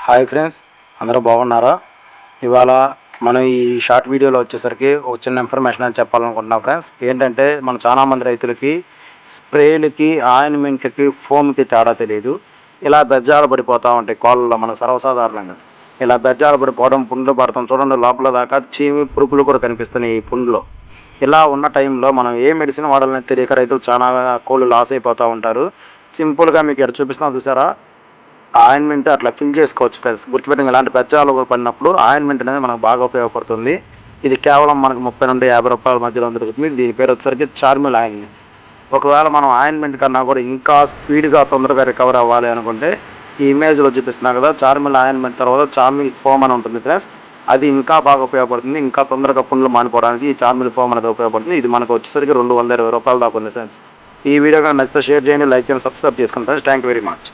Hi friends, అందరూ బాగున్నారా? ఇవాళ మనం ఈ షార్ట్ వీడియోలో వచ్చేసరికి ఒక చిన్న ఇన్ఫర్మేషన్ అని చెప్పాలనుకుంటున్నాం ఫ్రెండ్స్. ఏంటంటే మన చాలామంది రైతులకి స్ప్రేలకి, ఆయిన్మెంట్లకి, ఫోమ్కి తేడా తెలియదు. ఇలా బెజ్జాలు పడిపోతూ ఉంటాయి కోళ్ళలో మనకు సర్వసాధారణంగా. ఇలా బెజ్జాలు పడిపోవడం, పుండ్లు పడతాం చూడండి, లోపల దాకా చీమి పురుగులు కూడా కనిపిస్తున్నాయి ఈ పుండ్లో. ఇలా ఉన్న టైంలో మనం ఏ మెడిసిన్ వాడాలని తెలియక రైతులు చాలా కోళ్ళు లాస్ అయిపోతూ ఉంటారు. సింపుల్గా మీకు ఎక్కడ చూపిస్తున్నా చూసారా, ఆయింట్మెంట్ అట్లా ఫిల్ చేసుకోవచ్చు ఫ్రెండ్స్. గుర్తుపెట్టండి, ఇలాంటి పెద్దాలు పడినప్పుడు ఆయింట్మెంట్ అనేది మనకు బాగా ఉపయోగపడుతుంది. ఇది కేవలం మనకు 30 నుండి 50 రూపాయల మధ్యలో దొరుకుతుంది. దీని పేరు వచ్చేసరికి చార్మిల్ ఆయింట్మెంట్. ఒకవేళ మనం ఆయింట్మెంట్ కన్నా కూడా ఇంకా స్పీడ్గా తొందరగా రికవర్ అవ్వాలి అనుకుంటే ఈ ఇమేజ్లో చూపిస్తున్నా కదా, చార్మిల్ ఆయింట్మెంట్ తర్వాత చార్మిల్ ఫోమ్ అని ఉంటుంది ఫ్రెండ్స్. అది ఇంకా బాగా ఉపయోగపడుతుంది. ఇంకా తొందరగా పుండ్లు మానిపోవడానికి ఈ చార్మిల్ ఫోమ్ అనేది ఉపయోగపడుతుంది. ఇది మనకు వచ్చేసరికి 220 రూపాయలు దాకా ఉంది ఫ్రెండ్స్. ఈ వీడియో కానీ నచ్చితే షేర్ చేయండి, లైక్ చేయండి, సబ్స్క్రైబ్ చేసుకోండి friends. Thank you very much.